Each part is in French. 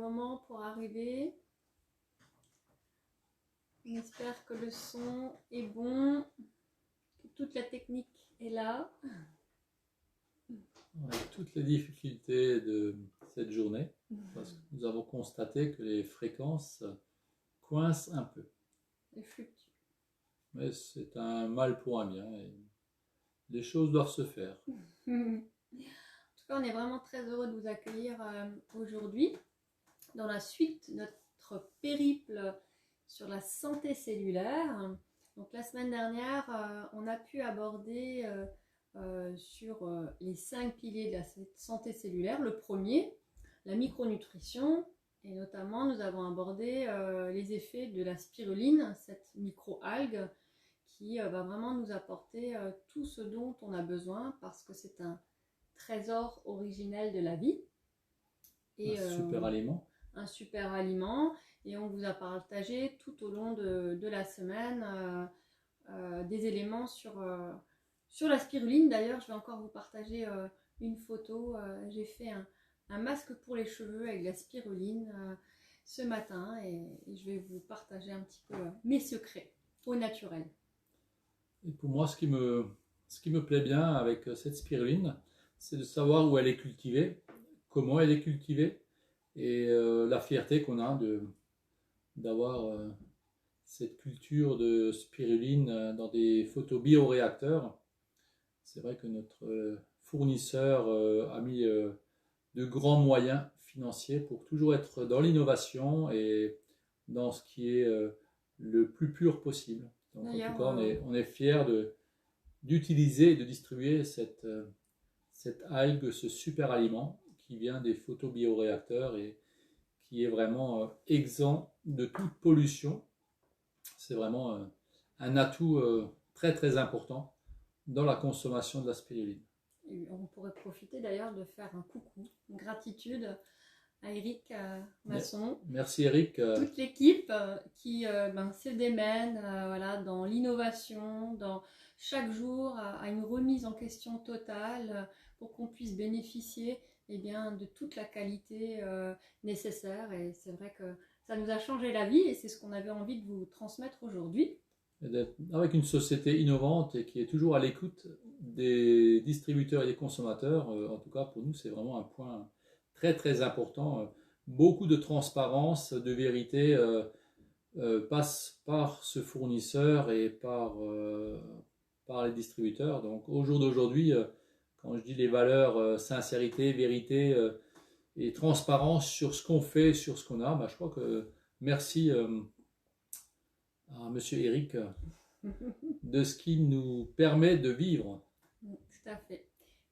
moment pour arriver. On espère que le son est bon, que toute la technique est là. Avec toutes les difficultés de cette journée, parce que nous avons constaté que les fréquences coincent un peu. Et fluctue. Mais c'est un mal pour un bien et les choses doivent se faire. En tout cas, on est vraiment très heureux de vous accueillir aujourd'hui dans la suite de notre périple sur la santé cellulaire. Donc la semaine dernière, on a pu aborder sur les 5 piliers de la santé cellulaire. Le premier, la micronutrition, et notamment nous avons abordé les effets de la spiruline, cette microalgue qui va vraiment nous apporter tout ce dont on a besoin parce que c'est un trésor originel de la vie. Et un super aliment. Un super aliment. Et on vous a partagé tout au long de la semaine des éléments sur la spiruline. D'ailleurs, je vais encore vous partager une photo. J'ai fait un masque pour les cheveux avec de la spiruline ce matin et je vais vous partager un petit peu mes secrets au naturel. Et pour moi, ce qui me plaît bien avec cette spiruline, c'est de savoir où elle est cultivée, comment elle est cultivée et la fierté qu'on a d'avoir cette culture de spiruline dans des photobioréacteurs. C'est vrai que notre fournisseur a mis de grands moyens financiers pour toujours être dans l'innovation et dans ce qui est le plus pur possible. Donc, en tout cas, on est fiers d'utiliser et de distribuer cette algue, ce super aliment qui vient des photobioréacteurs et qui est vraiment exempt de toute pollution. C'est vraiment un atout très très important dans la consommation de la spiruline. Et on pourrait profiter d'ailleurs de faire un coucou, une gratitude à Eric Masson. Merci Eric. Toute l'équipe qui se démène voilà, dans l'innovation, dans chaque jour à une remise en question totale pour qu'on puisse bénéficier de toute la qualité nécessaire. Et c'est vrai que ça nous a changé la vie et c'est ce qu'on avait envie de vous transmettre aujourd'hui. Avec une société innovante et qui est toujours à l'écoute des distributeurs et des consommateurs, en tout cas pour nous c'est vraiment un point très très important. Beaucoup de transparence, de vérité passe par ce fournisseur et par les distributeurs. Donc au jour d'aujourd'hui, quand je dis les valeurs sincérité, vérité et transparence sur ce qu'on fait, sur ce qu'on a, je crois que merci à Monsieur Eric de ce qui nous permet de vivre. Tout à fait.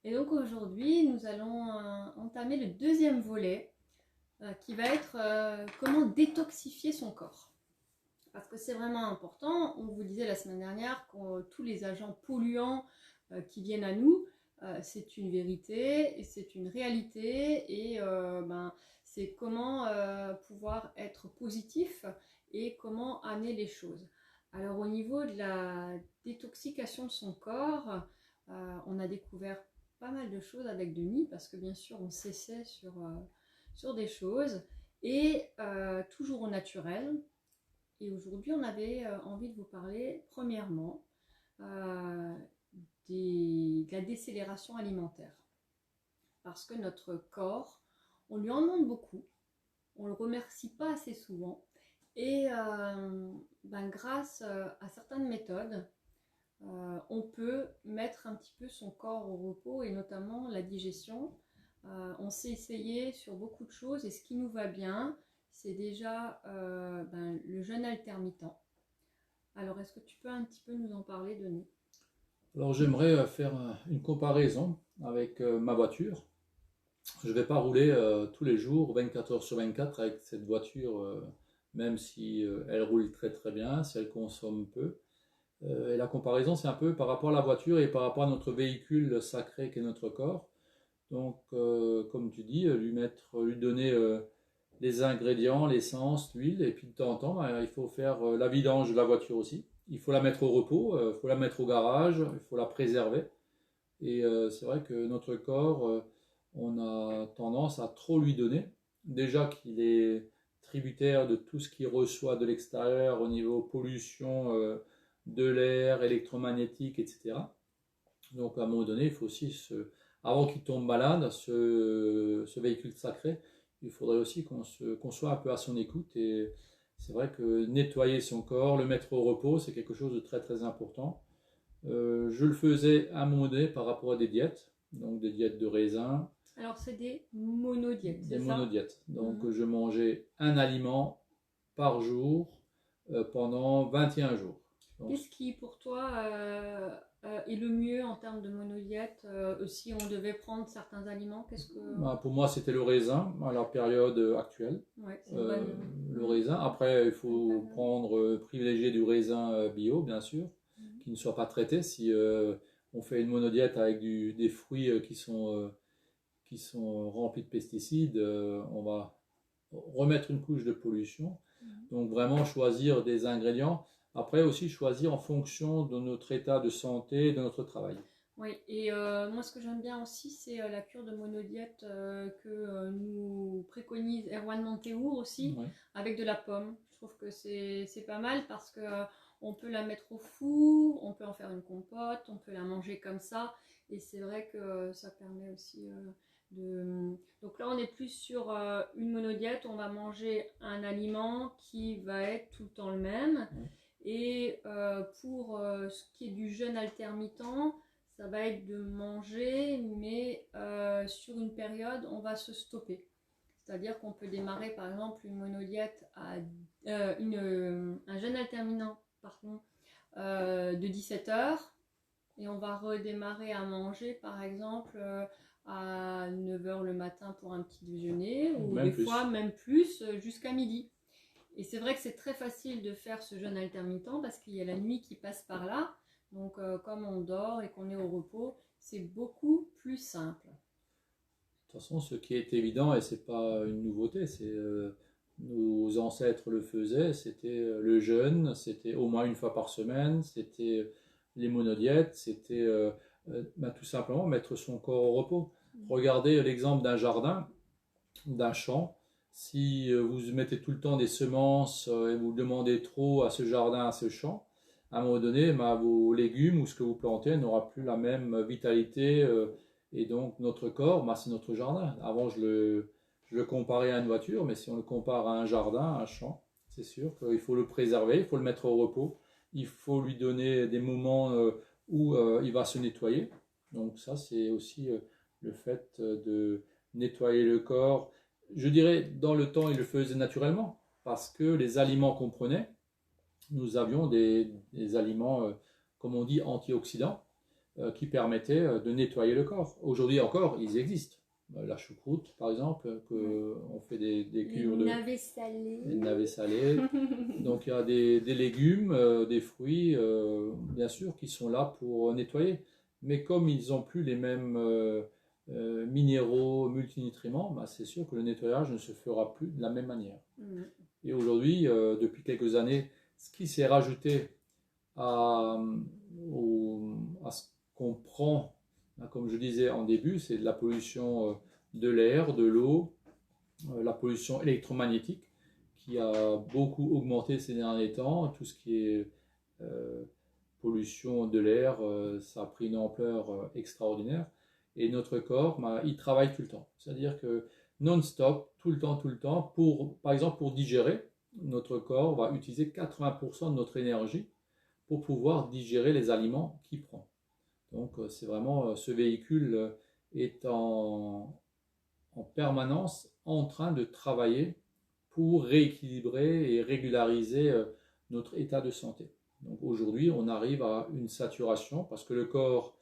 Et donc aujourd'hui, nous allons entamer le deuxième volet qui va être comment détoxifier son corps. Parce que c'est vraiment important. On vous disait la semaine dernière que tous les agents polluants qui viennent à nous, c'est une vérité et c'est une réalité et c'est comment pouvoir être positif et comment amener les choses. Alors au niveau de la détoxication de son corps, on a découvert pas mal de choses avec Denis parce que bien sûr on s'essaie sur des choses et toujours au naturel. Et aujourd'hui on avait envie de vous parler premièrement de la décélération alimentaire. Parce que notre corps, on lui en demande beaucoup, on ne le remercie pas assez souvent. Et grâce à certaines méthodes, on peut mettre un petit peu son corps au repos et notamment la digestion. On s'est essayé sur beaucoup de choses et ce qui nous va bien, c'est déjà le jeûne intermittent. Alors, est-ce que tu peux un petit peu nous en parler, Denis ? Alors, j'aimerais faire une comparaison avec ma voiture. Je ne vais pas rouler tous les jours, 24 heures sur 24 avec cette voiture, même si elle roule très très bien, si elle consomme peu. Et la comparaison, c'est un peu par rapport à la voiture et par rapport à notre véhicule sacré qu'est notre corps. Donc, comme tu dis, lui donner les ingrédients, l'essence, l'huile, et puis de temps en temps, il faut faire la vidange de la voiture aussi. Il faut la mettre au repos, il faut la mettre au garage, il faut la préserver. Et c'est vrai que notre corps, on a tendance à trop lui donner. déjà qu'il est tributaire de tout ce qu'il reçoit de l'extérieur au niveau pollution de l'air, électromagnétique, etc. Donc à un moment donné, il faut aussi, avant qu'il tombe malade, ce véhicule sacré, il faudrait aussi qu'on soit un peu à son écoute. Et c'est vrai que nettoyer son corps, le mettre au repos, c'est quelque chose de très très important. Je le faisais à un moment donné par rapport à des diètes, donc des diètes de raisin. Alors, c'est des monodiètes, Des c'est ça? monodiètes. Donc je mangeais un aliment par jour pendant 21 jours. Donc, Qu'est-ce qui, pour toi, est le mieux en termes de monodiète? Si on devait prendre certains aliments, qu'est-ce que... pour moi, c'était le raisin à la période actuelle. Ouais, c'est une bonne... Le raisin. Après, il faut privilégier du raisin bio, bien sûr, qui ne soit pas traité. Si on fait une monodiète avec des fruits qui sont remplis de pesticides, on va remettre une couche de pollution. Donc vraiment choisir des ingrédients. Après aussi choisir en fonction de notre état de santé, de notre travail. Oui, et moi ce que j'aime bien aussi, c'est la cure de monodiète que nous préconise Erwan Monteour aussi, Ouais. avec de la pomme. Je trouve que c'est pas mal parce que on peut la mettre au four, on peut en faire une compote, on peut la manger comme ça, et c'est vrai que ça permet aussi de... Donc là, on est plus sur une monodiète, on va manger un aliment qui va être tout le temps le même. Ouais. Et pour ce qui est du jeûne intermittent, ça va être de manger, mais sur une période, on va se stopper. C'est-à-dire qu'on peut démarrer par exemple une monodiète un jeûne intermittent pardon, de 17 heures et on va redémarrer à manger par exemple à 9 heures le matin pour un petit déjeuner ou Même des plus. fois même plus jusqu'à midi. Et c'est vrai que c'est très facile de faire ce jeûne intermittent parce qu'il y a la nuit qui passe par là. Donc comme on dort et qu'on est au repos, c'est beaucoup plus simple. De toute façon, ce qui est évident, et c'est pas une nouveauté, c'est nos ancêtres le faisaient, c'était le jeûne, c'était au moins une fois par semaine, c'était les monodiètes, c'était tout simplement mettre son corps au repos. Regardez l'exemple d'un jardin, d'un champ. Si vous mettez tout le temps des semences et vous demandez trop à ce jardin, à ce champ, à un moment donné, vos légumes ou ce que vous plantez n'aura plus la même vitalité. Et donc notre corps, c'est notre jardin. Avant, je le comparais à une voiture, mais si on le compare à un jardin, à un champ, c'est sûr qu'il faut le préserver, il faut le mettre au repos, il faut lui donner des moments où il va se nettoyer. Donc ça, c'est aussi le fait de nettoyer le corps. Je dirais, dans le temps, il le faisait naturellement, parce que les aliments qu'on prenait, nous avions des aliments, comme on dit, antioxydants, qui permettaient de nettoyer le corps. Aujourd'hui encore, ils existent. La choucroute, par exemple, on fait des cures de... navets salés. Les navets salés. Donc il y a des légumes, des fruits, bien sûr, qui sont là pour nettoyer. Mais comme ils n'ont plus les mêmes minéraux, multinutriments, c'est sûr que le nettoyage ne se fera plus de la même manière. Et aujourd'hui, depuis quelques années, ce qui s'est rajouté à ce qu'on prend, comme je disais en début, c'est de la pollution de l'air, de l'eau, la pollution électromagnétique qui a beaucoup augmenté ces derniers temps. Tout ce qui est pollution de l'air, ça a pris une ampleur extraordinaire. Et notre corps, il travaille tout le temps. C'est-à-dire que non-stop, tout le temps, par exemple pour digérer, notre corps va utiliser 80% de notre énergie pour pouvoir digérer les aliments qu'il prend. Donc c'est vraiment, ce véhicule est en permanence en train de travailler pour rééquilibrer et régulariser notre état de santé. Donc aujourd'hui, on arrive à une saturation parce que le corps,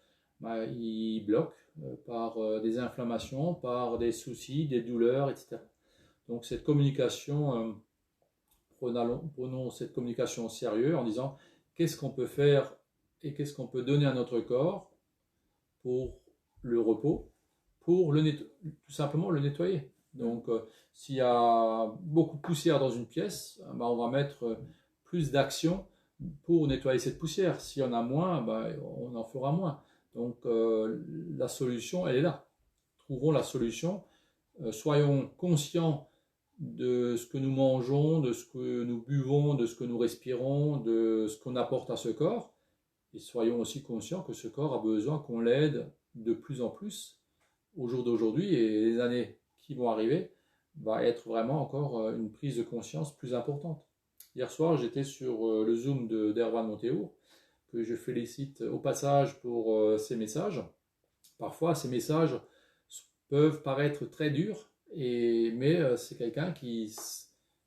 il bloque par des inflammations, par des soucis, des douleurs, etc. Donc cette communication, prenons cette communication au sérieux en disant qu'est-ce qu'on peut faire et qu'est-ce qu'on peut donner à notre corps pour le repos, pour tout simplement le nettoyer. Donc s'il y a beaucoup de poussière dans une pièce, on va mettre plus d'action pour nettoyer cette poussière. S'il y en a moins, on en fera moins. Donc la solution, elle est là. Trouvons la solution. Soyons conscients de ce que nous mangeons, de ce que nous buvons, de ce que nous respirons, de ce qu'on apporte à ce corps. Et soyons aussi conscients que ce corps a besoin qu'on l'aide de plus en plus au jour d'aujourd'hui, et les années qui vont arriver va être vraiment encore une prise de conscience plus importante. Hier soir, j'étais sur le Zoom d'Erwan Montéour, que je félicite au passage pour ses messages. Parfois, ces messages peuvent paraître très durs, mais c'est quelqu'un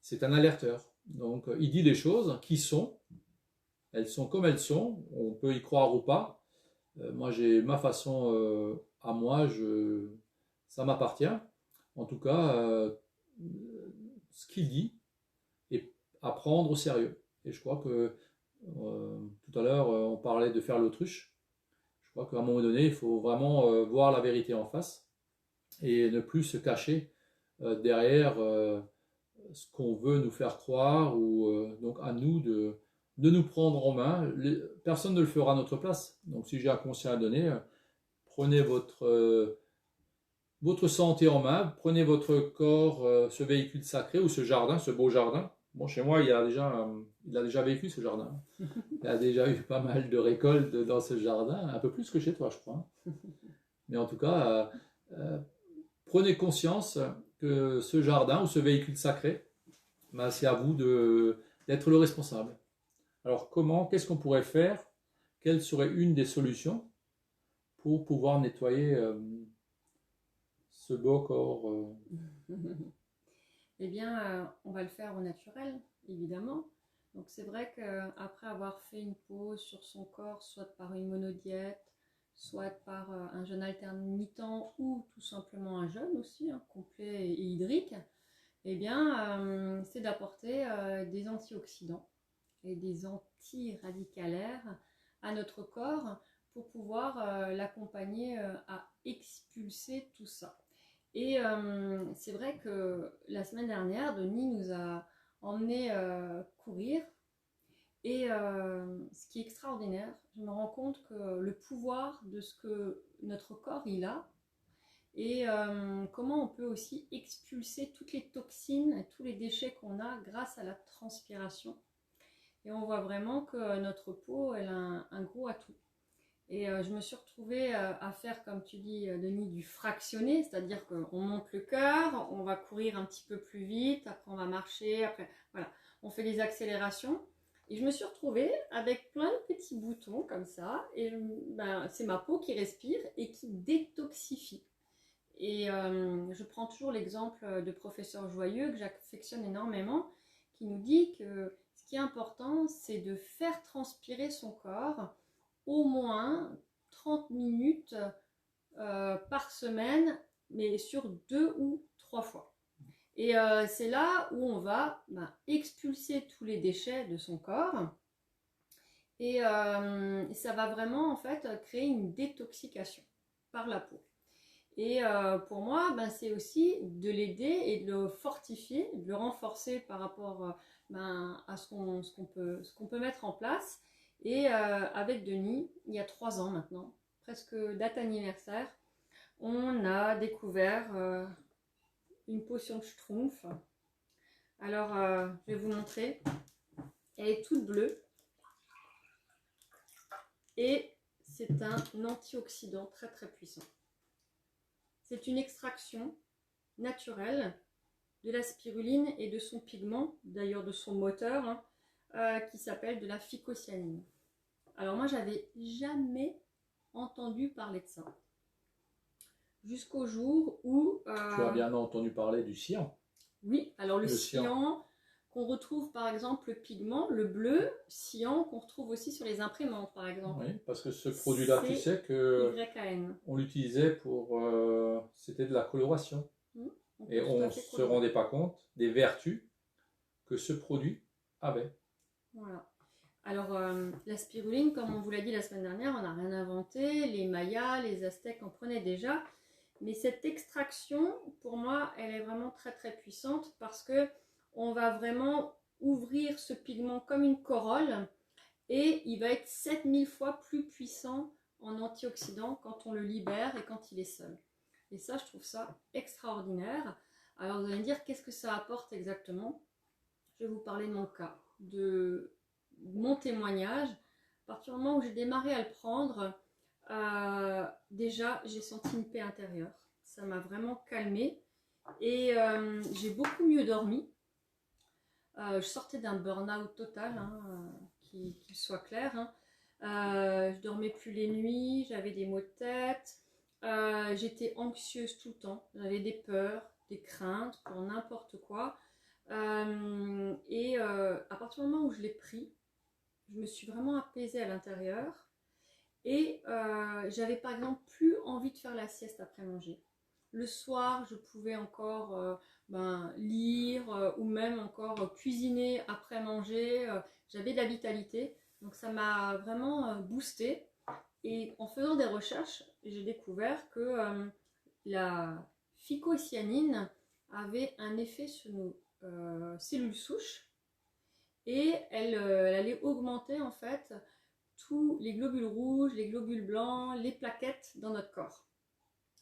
c'est un alerteur. Donc, il dit des choses qui sont, elles sont comme elles sont, on peut y croire ou pas. Moi, j'ai ma façon à moi, ça m'appartient. En tout cas, ce qu'il dit est à prendre au sérieux. Et je crois que tout à l'heure, on parlait de faire l'autruche. Je crois qu'à un moment donné, il faut vraiment voir la vérité en face et ne plus se cacher derrière ce qu'on veut nous faire croire, ou donc à nous de nous prendre en main. Personne ne le fera à notre place. Donc si j'ai un conseil à donner, prenez votre santé en main, prenez votre corps, ce véhicule sacré ou ce jardin, ce beau jardin. Bon, chez moi, il a déjà vécu ce jardin. Il a déjà eu pas mal de récoltes dans ce jardin, un peu plus que chez toi, je crois. Mais en tout cas, prenez conscience que ce jardin ou ce véhicule sacré, ben, c'est à vous d'être le responsable. Alors qu'est-ce qu'on pourrait faire? Quelle serait une des solutions pour pouvoir nettoyer ce beau corps? Eh bien, on va le faire au naturel, évidemment. Donc c'est vrai qu'après avoir fait une pause sur son corps, soit par une monodiète, soit par un jeûne intermittent ou tout simplement un jeûne aussi, complet et hydrique, eh bien, c'est d'apporter des antioxydants et des antiradicalaires à notre corps pour pouvoir l'accompagner à expulser tout ça. Et c'est vrai que la semaine dernière, Denis nous a emmené courir. Et ce qui est extraordinaire, je me rends compte que le pouvoir de ce que notre corps il a, et comment on peut aussi expulser toutes les toxines et tous les déchets qu'on a grâce à la transpiration. Et on voit vraiment que notre peau, elle a un gros atout. Et je me suis retrouvée à faire, comme tu dis, Denis, du fractionné, c'est-à-dire qu'on monte le cœur, on va courir un petit peu plus vite, après on va marcher, après voilà, on fait des accélérations. Et je me suis retrouvée avec plein de petits boutons comme ça, et ben, c'est ma peau qui respire et qui détoxifie. Et je prends toujours l'exemple de professeur Joyeux, que j'affectionne énormément, qui nous dit que ce qui est important, c'est de faire transpirer son corps au moins 30 minutes par semaine, mais sur 2 ou 3 fois. Et c'est là où on va expulser tous les déchets de son corps. Et ça va vraiment en fait créer une détoxication par la peau. Et pour moi, c'est aussi de l'aider et de le fortifier, de le renforcer par rapport à ce qu'on peut mettre en place. Et avec Denis, il y a 3 ans maintenant, presque date anniversaire, on a découvert une potion de Schtroumpf. Alors, je vais vous montrer. Elle est toute bleue. Et c'est un antioxydant très très puissant. C'est une extraction naturelle de la spiruline et de son pigment, d'ailleurs de son moteur, qui s'appelle de la phycocyanine. Alors moi, j'avais jamais entendu parler de ça. Jusqu'au jour où... Tu as bien entendu parler du cyan. Oui, alors le cyan qu'on retrouve par exemple, le pigment, le bleu, cyan, qu'on retrouve aussi sur les imprimantes par exemple. Oui, parce que ce produit-là, tu sais que on l'utilisait pour... c'était de la coloration. Et on ne se rendait pas compte des vertus que ce produit avait. Voilà. Alors, la spiruline, comme on vous l'a dit la semaine dernière, on n'a rien inventé. Les Mayas, les Aztèques en prenaient déjà. Mais cette extraction, pour moi, elle est vraiment très très puissante parce que on va vraiment ouvrir ce pigment comme une corolle et il va être 7000 fois plus puissant en antioxydant quand on le libère et quand il est seul. Et ça, je trouve ça extraordinaire. Alors vous allez me dire, qu'est-ce que ça apporte exactement? Je vais vous parler de mon cas, de mon témoignage. À partir du moment où j'ai démarré à le prendre, déjà j'ai senti une paix intérieure. Ça m'a vraiment calmée et j'ai beaucoup mieux dormi. Je sortais d'un burn-out total, hein, qu'il soit clair, hein. Je dormais plus les nuits, j'avais des maux de tête, j'étais anxieuse tout le temps, j'avais des peurs, des craintes pour n'importe quoi. À partir du moment où je l'ai pris, je me suis vraiment apaisée à l'intérieur et j'avais par exemple plus envie de faire la sieste après manger. Le soir, je pouvais encore lire ou même encore cuisiner après manger. J'avais de la vitalité, donc ça m'a vraiment boosté. Et en faisant des recherches, j'ai découvert que la phycocyanine avait un effet sur nos cellules souches et elle allait augmenter en fait tous les globules rouges, les globules blancs, les plaquettes dans notre corps.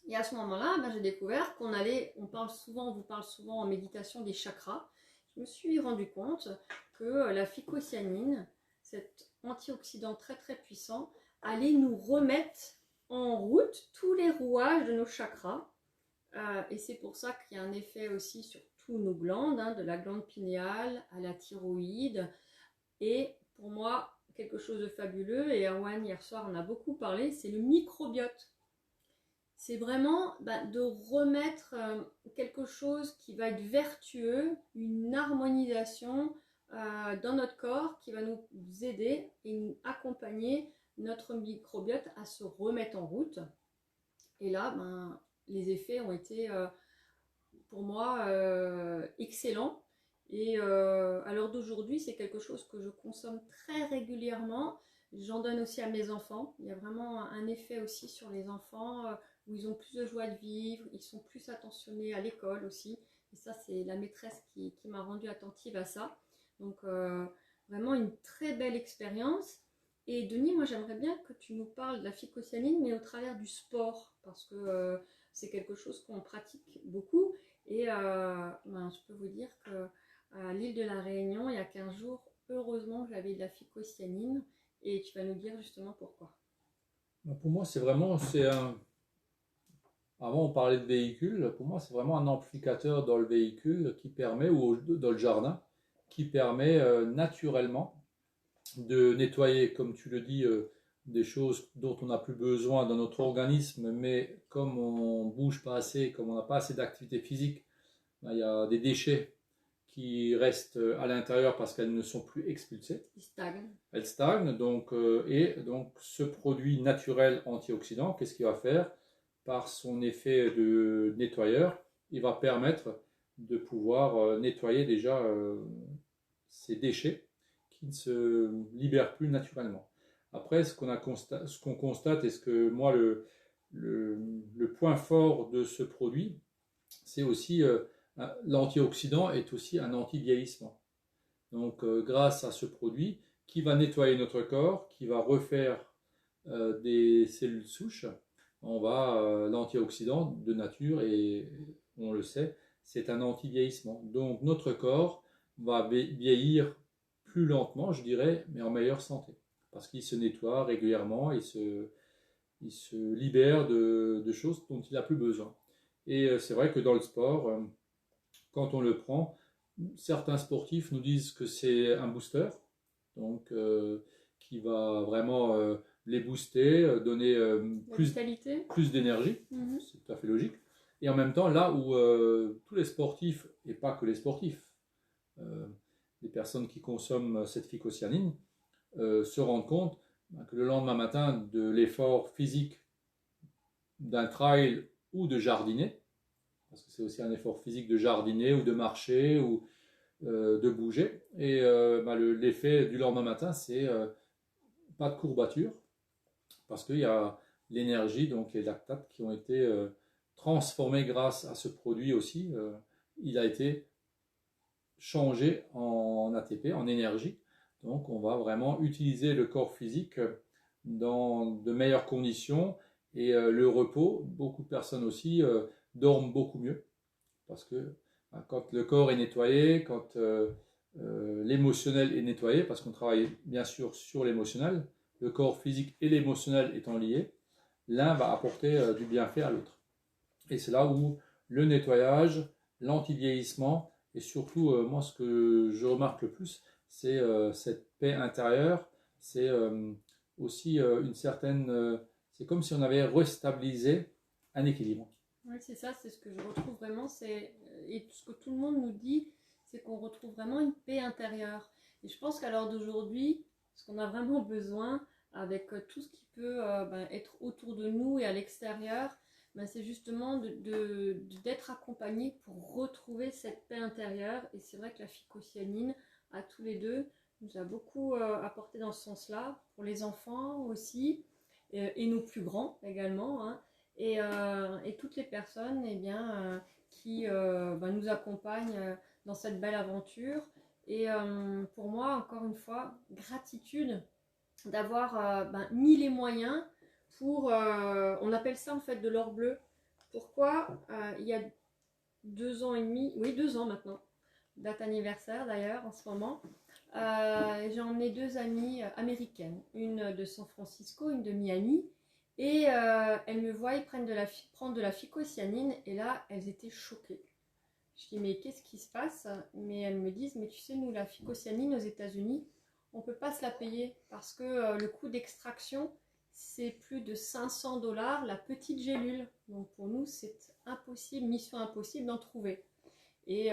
Et à ce moment-là, j'ai découvert on vous parle souvent en méditation des chakras. Je me suis rendu compte que la phycocyanine, cet antioxydant très très puissant, allait nous remettre en route tous les rouages de nos chakras. Et c'est pour ça qu'il y a un effet aussi sur tous nos glandes, hein, de la glande pinéale à la thyroïde. Et pour moi, quelque chose de fabuleux, et Erwan hier soir en a beaucoup parlé, c'est le microbiote. C'est vraiment de remettre quelque chose qui va être vertueux, une harmonisation dans notre corps qui va nous aider et nous accompagner notre microbiote à se remettre en route. Et là, les effets ont été pour moi excellents. Et à l'heure d'aujourd'hui, c'est quelque chose que je consomme très régulièrement. J'en donne aussi à mes enfants. Il y a vraiment un effet aussi sur les enfants où ils ont plus de joie de vivre, ils sont plus attentionnés à l'école aussi. Et ça, c'est la maîtresse qui m'a rendue attentive à ça. Donc, vraiment une très belle expérience. Et Denis, moi, j'aimerais bien que tu nous parles de la phycocyanine, mais au travers du sport, parce que c'est quelque chose qu'on pratique beaucoup. Et je peux vous dire qu'à l'île de la Réunion, il y a 15 jours, heureusement, j'avais de la phycocyanine. Et tu vas nous dire justement pourquoi. Pour moi, Avant, on parlait de véhicule. Pour moi, c'est vraiment un amplificateur dans le véhicule qui permet, ou dans le jardin, qui permet naturellement de nettoyer, comme tu le dis, des choses dont on n'a plus besoin dans notre organisme, mais comme on bouge pas assez, comme on n'a pas assez d'activité physique, il y a des déchets qui restent à l'intérieur parce qu'elles ne sont plus expulsées. Elles stagnent. Et donc ce produit naturel antioxydant, qu'est-ce qu'il va faire? Par son effet de nettoyeur, il va permettre de pouvoir nettoyer déjà ces déchets qui ne se libèrent plus naturellement. Après, ce qu'on constate et ce que moi, le point fort de ce produit, c'est aussi l'antioxydant est aussi un anti-vieillissement. Donc, grâce à ce produit qui va nettoyer notre corps, qui va refaire des cellules souches, l'antioxydant de nature, et on le sait, c'est un anti-vieillissement. Donc, notre corps va vieillir plus lentement, je dirais, mais en meilleure santé. Parce qu'il se nettoie régulièrement, il se libère de choses dont il n'a plus besoin. Et c'est vrai que dans le sport, quand on le prend, certains sportifs nous disent que c'est un booster, donc qui va vraiment les booster, donner plus d'énergie, c'est tout à fait logique. Et en même temps, là où tous les sportifs, et pas que les sportifs, les personnes qui consomment cette phycocyanine, se rendent compte que le lendemain matin de l'effort physique d'un trail ou de jardiner, parce que c'est aussi un effort physique de jardiner ou de marcher ou de bouger, et l'effet du lendemain matin, c'est pas de courbature, parce qu'il y a l'énergie, donc les lactates qui ont été transformés grâce à ce produit aussi. Il a été changé en ATP, en énergie. Donc on va vraiment utiliser le corps physique dans de meilleures conditions, et le repos. Beaucoup de personnes aussi dorment beaucoup mieux parce que Quand le corps est nettoyé, quand l'émotionnel est nettoyé, parce qu'on travaille bien sûr sur l'émotionnel, le corps physique et l'émotionnel étant liés, l'un va apporter du bienfait à l'autre. Et c'est là où le nettoyage, l'anti-vieillissement, et surtout, moi, ce que je remarque le plus, c'est cette paix intérieure, c'est aussi une certaine... c'est comme si on avait restabilisé un équilibre. Oui, c'est ça, c'est ce que je retrouve vraiment, et ce que tout le monde nous dit, c'est qu'on retrouve vraiment une paix intérieure. Et je pense qu'à l'heure d'aujourd'hui, ce qu'on a vraiment besoin, avec tout ce qui peut être autour de nous et à l'extérieur, c'est justement d'être accompagné pour retrouver cette paix intérieure. Et c'est vrai que la phycocyanine, à tous les deux, nous a beaucoup apporté dans ce sens-là, pour les enfants aussi, et nos plus grands également, hein. Et toutes les personnes qui nous accompagnent dans cette belle aventure. Et pour moi, encore une fois, gratitude d'avoir mis les moyens pour, on appelle ça en fait de l'or bleu. Pourquoi il y a 2 ans et demi, oui 2 ans maintenant, date anniversaire d'ailleurs en ce moment, j'ai emmené 2 amies américaines, une de San Francisco, une de Miami. Et elles me voient prendre de la phycocyanine et là, elles étaient choquées. Je dis, mais qu'est-ce qui se passe? Mais elles me disent, mais tu sais, nous, la phycocyanine aux États-Unis, on ne peut pas se la payer parce que le coût d'extraction, c'est plus de 500 dollars la petite gélule. Donc pour nous, c'est impossible, mission impossible d'en trouver. Et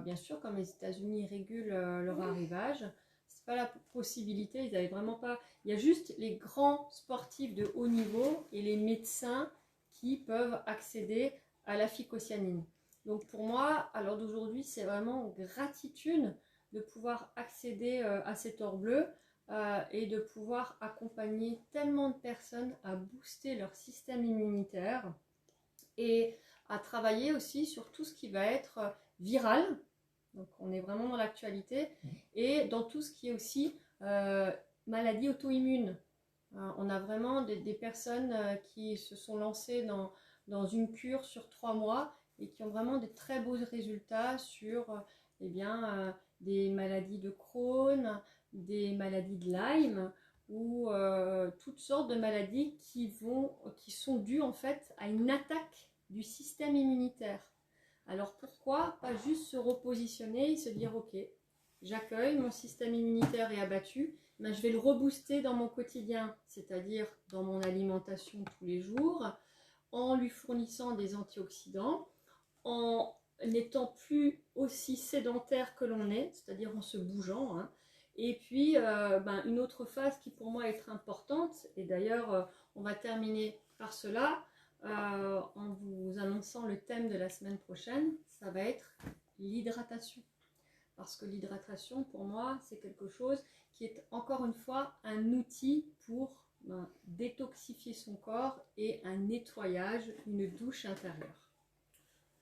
bien sûr, comme les États-Unis régulent leur arrivage, c'est pas la possibilité, ils n'avaient vraiment pas. Il y a juste les grands sportifs de haut niveau et les médecins qui peuvent accéder à la phycocyanine. Donc pour moi, à l'heure d'aujourd'hui, c'est vraiment gratitude de pouvoir accéder à cet or bleu et de pouvoir accompagner tellement de personnes à booster leur système immunitaire et à travailler aussi sur tout ce qui va être viral. Donc on est vraiment dans l'actualité et dans tout ce qui est aussi maladie auto-immune. On a vraiment des personnes qui se sont lancées dans une cure sur 3 mois et qui ont vraiment des très beaux résultats sur des maladies de Crohn, des maladies de Lyme ou toutes sortes de maladies qui sont dues en fait à une attaque du système immunitaire. Alors pourquoi pas juste se repositionner et se dire ok, j'accueille, mon système immunitaire est abattu, je vais le rebooster dans mon quotidien, c'est-à-dire dans mon alimentation tous les jours, en lui fournissant des antioxydants, en n'étant plus aussi sédentaire que l'on est, c'est-à-dire en se bougeant, hein. Et puis une autre phase qui pour moi est très importante, et d'ailleurs on va terminer par cela, en vous annonçant le thème de la semaine prochaine, ça va être l'hydratation. Parce que l'hydratation, pour moi, c'est quelque chose qui est encore une fois un outil pour détoxifier son corps et un nettoyage, une douche intérieure.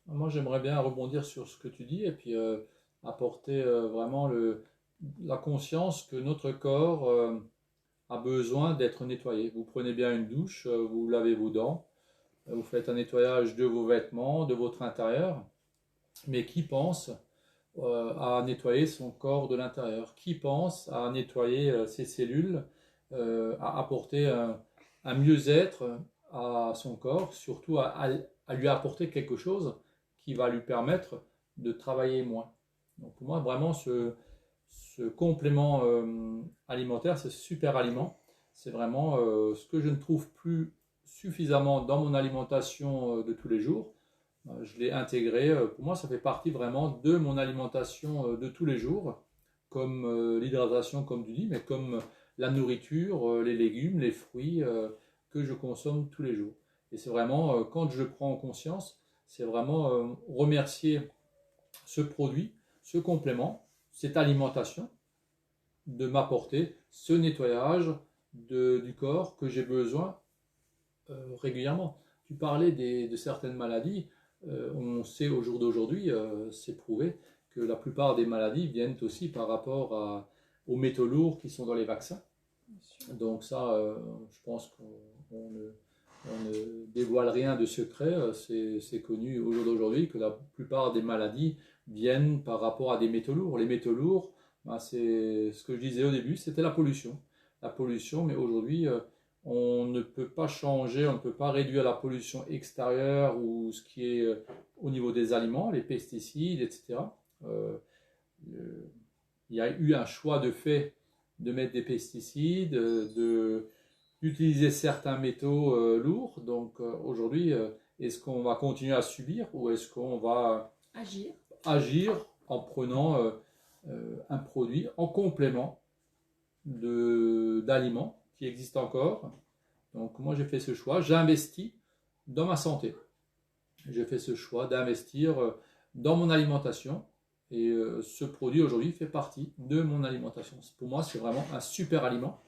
Moi, j'aimerais bien rebondir sur ce que tu dis et puis apporter vraiment la conscience que notre corps a besoin d'être nettoyé. Vous prenez bien une douche, vous lavez vos dents, vous faites un nettoyage de vos vêtements, de votre intérieur, mais qui pense à nettoyer son corps de l'intérieur? Qui pense à nettoyer ses cellules, à apporter un mieux-être à son corps, surtout à lui apporter quelque chose qui va lui permettre de travailler moins? Donc pour moi, vraiment, ce complément alimentaire, ce super aliment, c'est vraiment ce que je ne trouve plus suffisamment dans mon alimentation de tous les jours. Je l'ai intégré, pour moi ça fait partie vraiment de mon alimentation de tous les jours, comme l'hydratation comme tu dis, mais comme la nourriture, les légumes, les fruits que je consomme tous les jours. Et c'est vraiment, quand je le prends en conscience, c'est vraiment remercier ce produit, ce complément, cette alimentation, de m'apporter ce nettoyage du corps que j'ai besoin régulièrement. Tu parlais de certaines maladies. On sait au jour d'aujourd'hui, c'est prouvé, que la plupart des maladies viennent aussi par rapport aux métaux lourds qui sont dans les vaccins. Donc ça, je pense qu'on ne dévoile rien de secret. C'est connu au jour d'aujourd'hui que la plupart des maladies viennent par rapport à des métaux lourds. Les métaux lourds, ben, c'est ce que je disais au début, c'était la pollution. La pollution, mais aujourd'hui, on ne peut pas changer, on ne peut pas réduire la pollution extérieure ou ce qui est au niveau des aliments, les pesticides, etc. Il y a eu un choix de fait de mettre des pesticides, d'utiliser certains métaux lourds. Donc aujourd'hui, est-ce qu'on va continuer à subir ou est-ce qu'on va agir en prenant un produit en complément d'aliments qui existent encore? Donc moi j'ai fait ce choix, j'investis dans ma santé. J'ai fait ce choix d'investir dans mon alimentation et ce produit aujourd'hui fait partie de mon alimentation. Pour moi c'est vraiment un super aliment.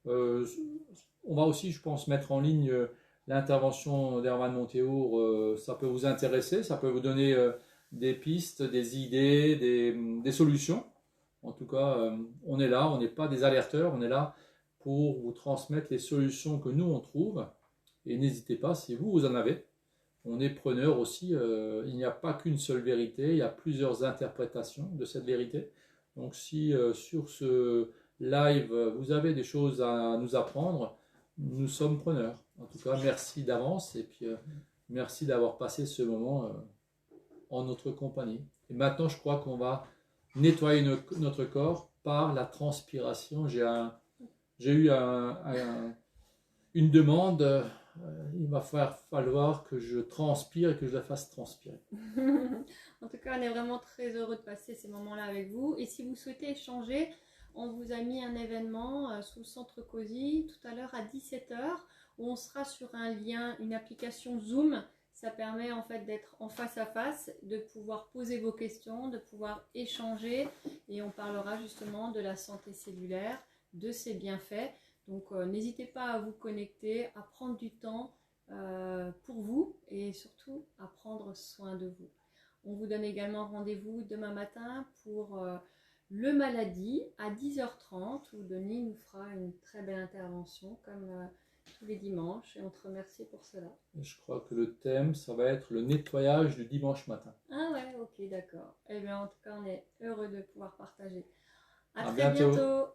On va aussi, je pense, mettre en ligne l'intervention d'Herman Montéour. Ça peut vous intéresser, ça peut vous donner des pistes, des idées, des solutions. En tout cas, on est là, on n'est pas des alerteurs, on est là pour vous transmettre les solutions que nous on trouve. Et n'hésitez pas, si vous en avez, on est preneur aussi. Il n'y a pas qu'une seule vérité, il y a plusieurs interprétations de cette vérité. Donc si sur ce live vous avez des choses à nous apprendre, nous sommes preneurs. En tout cas, merci d'avance et puis merci d'avoir passé ce moment en notre compagnie. Et maintenant, je crois qu'on va nettoyer notre corps par la transpiration. J'ai eu une demande. Il va falloir que je transpire et que je la fasse transpirer. En tout cas, on est vraiment très heureux de passer ces moments-là avec vous. Et si vous souhaitez échanger, on vous a mis un événement sous le centre COSY tout à l'heure à 17 h où on sera sur un lien, une application Zoom. Ça permet en fait d'être en face à face, de pouvoir poser vos questions, de pouvoir échanger et on parlera justement de la santé cellulaire, de ses bienfaits. Donc n'hésitez pas à vous connecter, à prendre du temps pour vous et surtout à prendre soin de vous. On vous donne également rendez-vous demain matin pour le maladie à 10h30 où Denis nous fera une très belle intervention comme tous les dimanches et on te remercie pour cela. Je crois que le thème, ça va être le nettoyage du dimanche matin. Ah ouais, ok, d'accord. Eh bien, en tout cas, on est heureux de pouvoir partager. À très bientôt. bientôt.